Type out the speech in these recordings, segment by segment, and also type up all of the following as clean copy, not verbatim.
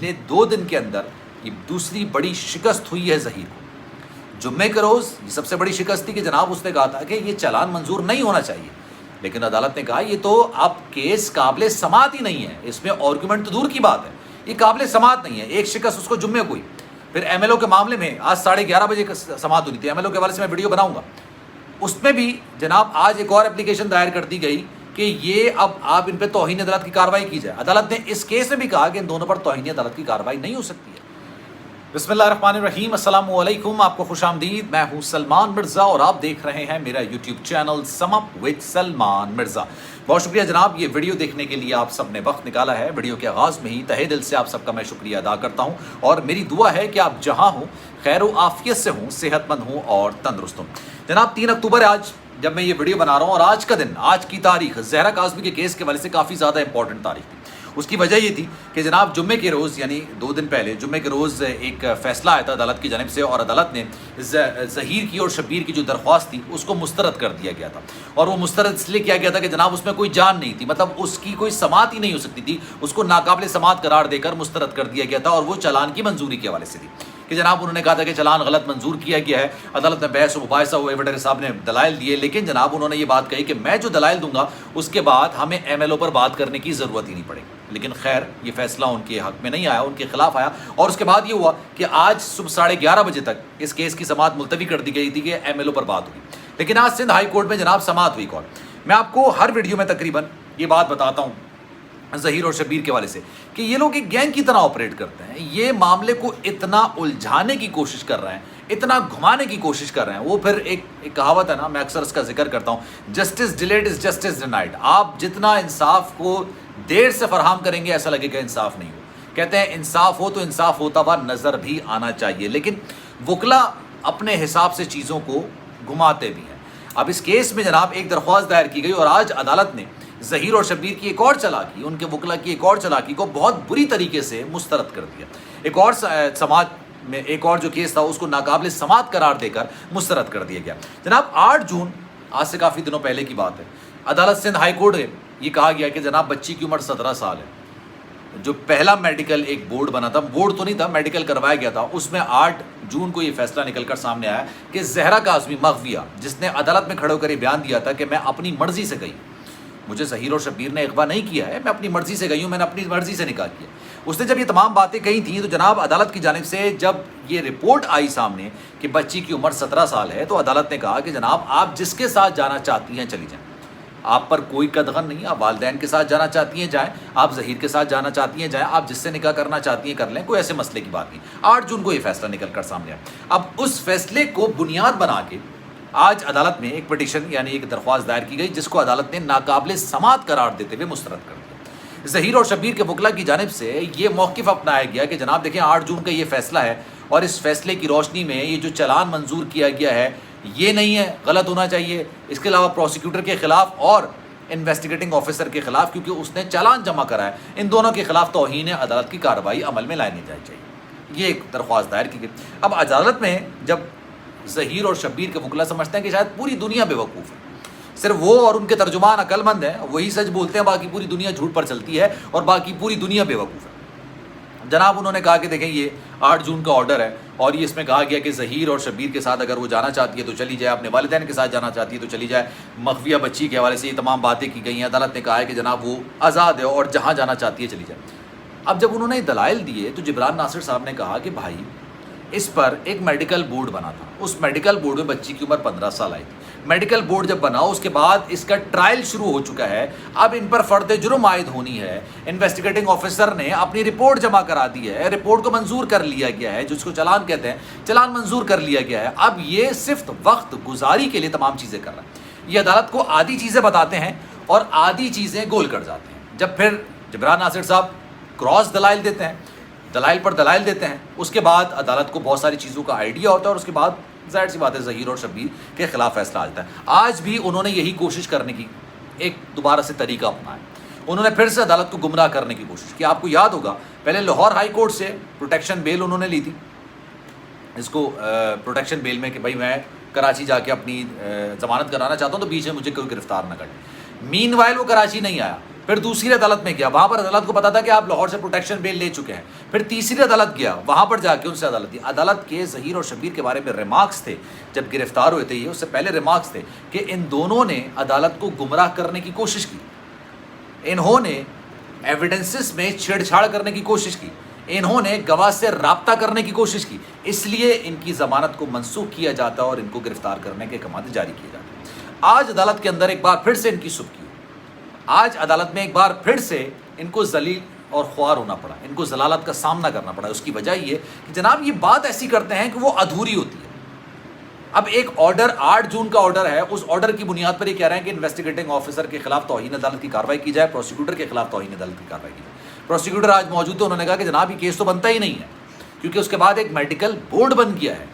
پچھلے 2 دن کے اندر یہ دوسری بڑی شکست ہوئی ہے ظہیر کو. جمعے کے روز یہ سب سے بڑی شکست تھی کہ جناب اس نے کہا تھا کہ یہ چالان منظور نہیں ہونا چاہیے، لیکن عدالت نے کہا یہ تو اب کیس قابل سماعت ہی نہیں ہے، اس میں آرگومنٹ تو دور کی بات ہے، یہ قابل سماعت نہیں ہے. ایک شکست اس کو جمعے کو ہوئی. پھر ایم ایل او کے معاملے میں آج 11:30 بجے سماعت ہوئی تھی، ایم ایل او کے حوالے سے میں ویڈیو بناؤں گا. اس میں بھی جناب آج ایک اور اپلیکیشن دائر کر دی گئی کہ یہ اب آپ ان پہ توہین عدالت کی کارروائی کی جائے. عدالت نے اس کیس میں بھی کہا کہ ان دونوں پر توہین عدالت کی کارروائی نہیں ہو سکتی ہے. بسم اللہ الرحمن الرحیم. السلام علیکم، آپ کو خوش آمدید. میں ہوں سلمان مرزا اور آپ دیکھ رہے ہیں میرا YouTube channel some up with Salman Mirza. بہت شکریہ جناب، یہ ویڈیو دیکھنے کے لیے آپ سب نے وقت نکالا ہے. ویڈیو کے آغاز میں ہی تہہ دل سے آپ سب کا میں شکریہ ادا کرتا ہوں اور میری دعا ہے کہ آپ جہاں ہوں خیر و عافیت سے ہوں، صحت مند ہوں اور تندرست ہوں. جناب 3 اکتوبر آج جب میں یہ ویڈیو بنا رہا ہوں، اور آج کا دن، آج کی تاریخ زہرا کاظمی کے کیس کے حوالے سے کافی زیادہ امپورٹنٹ تاریخ تھی. اس کی وجہ یہ تھی کہ جناب جمعے کے روز یعنی 2 دن پہلے جمعے کے روز ایک فیصلہ آیا تھا عدالت کی جانب سے، اور عدالت نے ظہیر کی اور شبیر کی جو درخواست تھی اس کو مسترد کر دیا گیا تھا. اور وہ مسترد اس لیے کیا گیا تھا کہ جناب اس میں کوئی جان نہیں تھی، مطلب اس کی کوئی سماعت ہی نہیں ہو سکتی تھی، اس کو ناقابل سماعت قرار دے کر مسترد کر دیا گیا تھا. اور وہ چالان کی منظوری کے حوالے سے تھی کہ جناب انہوں نے کہا تھا کہ چالان غلط منظور کیا گیا ہے. عدالت میں بحث و مباحثہ ہوئے، وڈیرے صاحب نے دلائل دیے، لیکن جناب انہوں نے یہ بات کہی کہ میں جو دلائل دوں گا اس کے بعد ہمیں ایم ایل او پر بات کرنے کی ضرورت ہی نہیں پڑے گی. لیکن خیر یہ فیصلہ ان کے حق میں نہیں آیا، ان کے خلاف آیا. اور اس کے بعد یہ ہوا کہ آج صبح 11:30 بجے تک اس کیس کی سماعت ملتوی کر دی گئی تھی کہ ایم ایل او پر بات ہوئی. لیکن آج سندھ ہائی کورٹ میں جناب سماعت ہوئی. کال میں آپ کو ہر ویڈیو میں تقریباً یہ بات بتاتا ہوں ظہیر اور شبیر کے حوالے سے کہ یہ لوگ ایک گینگ کی طرح آپریٹ کرتے ہیں. یہ معاملے کو اتنا الجھانے کی کوشش کر رہے ہیں، اتنا گھمانے کی کوشش کر رہے ہیں. وہ پھر ایک کہاوت ہے نا، میں اکثر اس کا ذکر کرتا ہوں، justice delayed is justice denied. آپ جتنا انصاف کو دیر سے فراہم کریں گے ایسا لگے گا انصاف نہیں ہو. کہتے ہیں انصاف ہو تو انصاف ہوتا ہوا نظر بھی آنا چاہیے، لیکن وکلا اپنے حساب سے چیزوں کو گھماتے بھی ہیں. اب اس کیس میں جناب ایک درخواست دائر کی گئی اور آج عدالت نے ظہیر اور شبیر کی ایک اور چالاکی، ان کے وکلا کی ایک اور چالاکی کو بہت بری طریقے سے مسترد کر دیا. ایک اور سماعت میں ایک اور جو کیس تھا اس کو ناقابل سماعت قرار دے کر مسترد کر دیا گیا. جناب 8 جون آج سے کافی دنوں پہلے کی بات ہے، عدالت سندھ ہائی کورٹ میں یہ کہا گیا کہ جناب بچی کی عمر 17 سال ہے. جو پہلا میڈیکل ایک بورڈ بنا تھا، بورڈ تو نہیں تھا، میڈیکل کروایا گیا تھا، اس میں 8 جون کو یہ فیصلہ نکل کر سامنے آیا کہ زہرا کاظمی مغویہ، جس نے عدالت میں کھڑے ہو کر یہ بیان دیا تھا کہ میں اپنی مرضی سے گئی، مجھے ظہیر اور شبیر نے اغوا نہیں کیا ہے، میں اپنی مرضی سے گئی ہوں، میں نے اپنی مرضی سے نکاح کیا. اس نے جب یہ تمام باتیں کہی تھیں تو جناب عدالت کی جانب سے جب یہ رپورٹ آئی سامنے کہ بچی کی عمر 17 سال ہے تو عدالت نے کہا کہ جناب آپ جس کے ساتھ جانا چاہتی ہیں چلی جائیں، آپ پر کوئی قدغن نہیں. آپ والدین کے ساتھ جانا چاہتی ہیں جائیں، آپ ظہیر کے ساتھ جانا چاہتی ہیں جائیں، آپ جس سے نکاح کرنا چاہتی ہیں کر لیں، کوئی ایسے مسئلے کی بات نہیں. 8 جون کو یہ فیصلہ نکل کر سامنے آیا. اب اس فیصلے کو بنیاد بنا کے آج عدالت میں ایک پٹیشن یعنی ایک درخواست دائر کی گئی جس کو عدالت نے ناقابل سماعت قرار دیتے ہوئے مسترد کر دیا. ظہیر اور شبیر کے وکلا کی جانب سے یہ موقف اپنایا گیا کہ جناب دیکھیں 8 جون کا یہ فیصلہ ہے اور اس فیصلے کی روشنی میں یہ جو چالان منظور کیا گیا ہے یہ نہیں ہے، غلط ہونا چاہیے. اس کے علاوہ پروسیکیوٹر کے خلاف اور انویسٹیگیٹنگ آفیسر کے خلاف، کیونکہ اس نے چالان جمع کرا ہے، ان دونوں کے خلاف توہین عدالت کی کارروائی عمل میں لانی چاہیے. یہ ایک درخواست دائر کی گئی. اب عدالت میں جب ظہیر اور شبیر کے وکلا سمجھتے ہیں کہ شاید پوری دنیا بے وقوف ہے، صرف وہ اور ان کے ترجمان عقل مند ہیں، وہی سچ بولتے ہیں، باقی پوری دنیا جھوٹ پر چلتی ہے اور باقی پوری دنیا بے وقوف ہے. جناب انہوں نے کہا کہ دیکھیں یہ 8 جون کا آرڈر ہے اور یہ اس میں کہا گیا کہ ظہیر اور شبیر کے ساتھ اگر وہ جانا چاہتی ہے تو چلی جائے، اپنے والدین کے ساتھ جانا چاہتی ہے تو چلی جائے. مغویہ بچی کے حوالے سے یہ تمام باتیں کی گئی ہیں. عدالت نے کہا ہے کہ جناب وہ آزاد ہے اور جہاں جانا چاہتی ہے چلی جائے. اب جب انہوں نے دلائل دیے تو جبران ناصر صاحب نے کہا کہ بھائی اس پر ایک میڈیکل بورڈ بنا تھا، اس میڈیکل بورڈ میں بچی کی عمر 15 سال آئی تھی. میڈیکل بورڈ جب بنا اس کے بعد اس کا ٹرائل شروع ہو چکا ہے، اب ان پر فرد جرم عائد ہونی ہے. انویسٹیگیٹنگ آفیسر نے اپنی رپورٹ جمع کرا دی ہے، رپورٹ کو منظور کر لیا گیا ہے، جس کو چالان کہتے ہیں، چالان منظور کر لیا گیا ہے. اب یہ صرف وقت گزاری کے لیے تمام چیزیں کر رہا ہے. یہ عدالت کو آدھی چیزیں بتاتے ہیں اور آدھی چیزیں گول کر جاتے ہیں. جب پھر جبران ناصر صاحب کراس دلائل دیتے ہیں، دلائل پر دلائل دیتے ہیں، اس کے بعد عدالت کو بہت ساری چیزوں کا آئیڈیا ہوتا ہے اور اس کے بعد ظاہر سی بات ہے ظہیر اور شبیر کے خلاف فیصلہ آ جاتا ہے. آج بھی انہوں نے یہی کوشش کرنے کی ایک دوبارہ سے طریقہ اپنایا. انہوں نے پھر سے عدالت کو گمراہ کرنے کی کوشش کی. آپ کو یاد ہوگا پہلے لاہور ہائی کورٹ سے پروٹیکشن بیل انہوں نے لی تھی، اس کو پروٹیکشن بیل میں کہ بھائی میں کراچی جا کے اپنی ضمانت کرانا چاہتا ہوں تو بیچ میں مجھے کوئی گرفتار نہ کرے. مین وائل وہ کراچی نہیں آیا، پھر دوسری عدالت میں گیا, وہاں پر عدالت کو پتا تھا کہ آپ لاہور سے پروٹیکشن بیل لے چکے ہیں. پھر تیسری عدالت گیا, وہاں پر جا کے ان سے عدالت دی. عدالت کے ظہیر اور شبیر کے بارے میں ریمارکس تھے جب گرفتار ہوئے تھے, یہ اس سے پہلے ریمارکس تھے کہ ان دونوں نے عدالت کو گمراہ کرنے کی کوشش کی, انہوں نے ایویڈنسز میں چھیڑ چھاڑ کرنے کی کوشش کی, انہوں نے گواہ سے رابطہ کرنے کی کوشش کی, اس لیے ان کی ضمانت کو منسوخ کیا جاتا اور ان کو گرفتار کرنے کے احکامات جاری کیے جاتے. آج عدالت کے اندر ایک بار پھر سے ان کی سب کی, آج عدالت میں ایک بار پھر سے ان کو ذلیل اور خوار ہونا پڑا, ان کو ضلالت کا سامنا کرنا پڑا. اس کی وجہ یہ کہ جناب یہ بات ایسی کرتے ہیں کہ وہ ادھوری ہوتی ہے. اب ایک آرڈر 8 جون کا آرڈر ہے, اس آرڈر کی بنیاد پر یہ کہہ رہے ہیں کہ انویسٹیگیٹنگ آفیسر کے خلاف توہین عدالت کی کارروائی کی جائے, پروسیکیوٹر کے خلاف توہین عدالت کی کارروائی کی جائے. پروسیکیوٹر آج موجود تھے, انہوں نے کہا کہ جناب یہ کیس تو بنتا ہی نہیں ہے, کیونکہ اس کے بعد ایک میڈیکل بورڈ بن گیا ہے,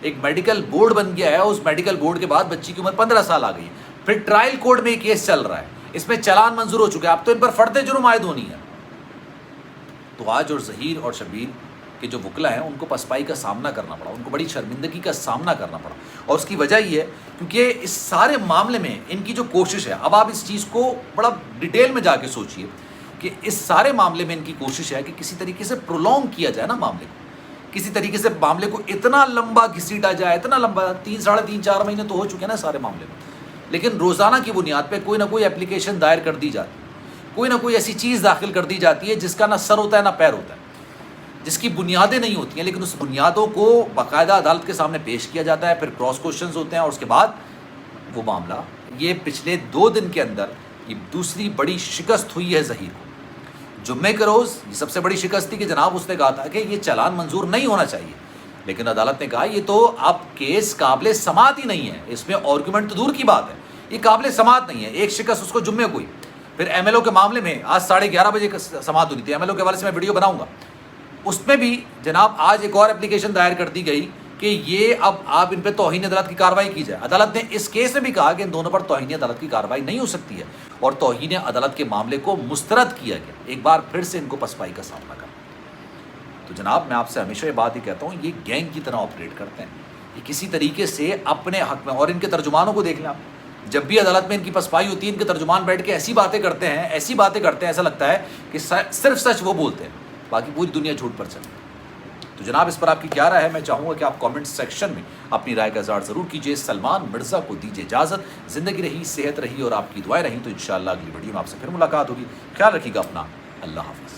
ایک میڈیکل بورڈ بن گیا ہے. اس میڈیکل بورڈ کے بعد بچی کی عمر 15 سال آ گئی. پھر ٹرائل کورٹ میں یہ کیس چل رہا ہے, اس میں چلان منظور ہو چکا ہے, اب تو ان پر فرد جرم عائد ہونی ہے. تو آج اور ظہیر اور شبیر کے جو وکلا ہیں ان کو پسپائی کا سامنا کرنا پڑا, ان کو بڑی شرمندگی کا سامنا کرنا پڑا. اور اس کی وجہ یہ ہے کیونکہ اس سارے معاملے میں ان کی جو کوشش ہے, اب آپ اس چیز کو بڑا ڈیٹیل میں جا کے سوچئے کہ اس سارے معاملے میں ان کی کوشش ہے کہ کسی طریقے سے پرولونگ کیا جائے نا معاملے کو, کسی طریقے سے معاملے کو اتنا لمبا گھسیٹا جائے, اتنا لمبا 3 ساڑھے 3 4 مہینے تو ہو چکے ہیں نا سارے معاملے میں, لیکن روزانہ کی بنیاد پہ کوئی نہ کوئی اپلیکیشن دائر کر دی جاتی ہے, کوئی نہ کوئی ایسی چیز داخل کر دی جاتی ہے جس کا نہ سر ہوتا ہے نہ پیر ہوتا ہے, جس کی بنیادیں نہیں ہوتی ہیں, لیکن اس بنیادوں کو باقاعدہ عدالت کے سامنے پیش کیا جاتا ہے, پھر کراس کوشچنز ہوتے ہیں اور اس کے بعد وہ معاملہ. یہ پچھلے 2 دن کے اندر یہ دوسری بڑی شکست ہوئی ہے ظہیر کو. جمعے کے روز یہ سب سے بڑی شکست تھی کہ جناب اس نے کہا تھا کہ یہ چلان منظور نہیں ہونا چاہیے, لیکن عدالت نے کہا یہ تو اب کیس قابل سماعت ہی نہیں ہے, اس میں آرگومنٹ تو دور کی بات ہے, یہ قابل سماعت نہیں ہے. ایک شکست اس کو جمعے کو ہوئی. پھر ایم ایل او کے معاملے میں آج 11:30 بجے سماعت ہونی تھی, ایم ایل او کے حوالے سے میں ویڈیو بناؤں گا, اس میں بھی جناب آج ایک اور اپلیکیشن دائر کر دی گئی کہ یہ اب آپ ان پہ توہین عدالت کی کارروائی کی جائے. عدالت نے اس کیس میں بھی کہا کہ ان دونوں پر توہین عدالت کی کارروائی نہیں ہو سکتی ہے اور توہین عدالت کے معاملے کو مسترد کیا گیا. ایک بار پھر سے ان کو پسپائی کا سامنا کرنا. تو جناب میں آپ سے ہمیشہ یہ بات ہی کہتا ہوں, یہ گینگ کی طرح آپریٹ کرتے ہیں, یہ کسی طریقے سے اپنے حق میں, اور ان کے ترجمانوں کو دیکھ لیں آپ, جب بھی عدالت میں ان کی پسپائی ہوتی ہے ان کے ترجمان بیٹھ کے ایسی باتیں کرتے ہیں, ایسا لگتا ہے کہ صرف سچ وہ بولتے ہیں, باقی پوری دنیا جھوٹ پر چلتی ہے. تو جناب اس پر آپ کی کیا رائے ہے؟ میں چاہوں گا کہ آپ کامنٹ سیکشن میں اپنی رائے کا اظہار ضرور کیجیے. سلمان مرزا کو دیجیے اجازت. زندگی رہی, صحت رہی اور آپ کی دعائیں رہیں تو انشاءاللہ اگلی ویڈیو میں آپ سے پھر ملاقات ہوگی. خیال رکھیے گا اپنا. اللہ حافظ.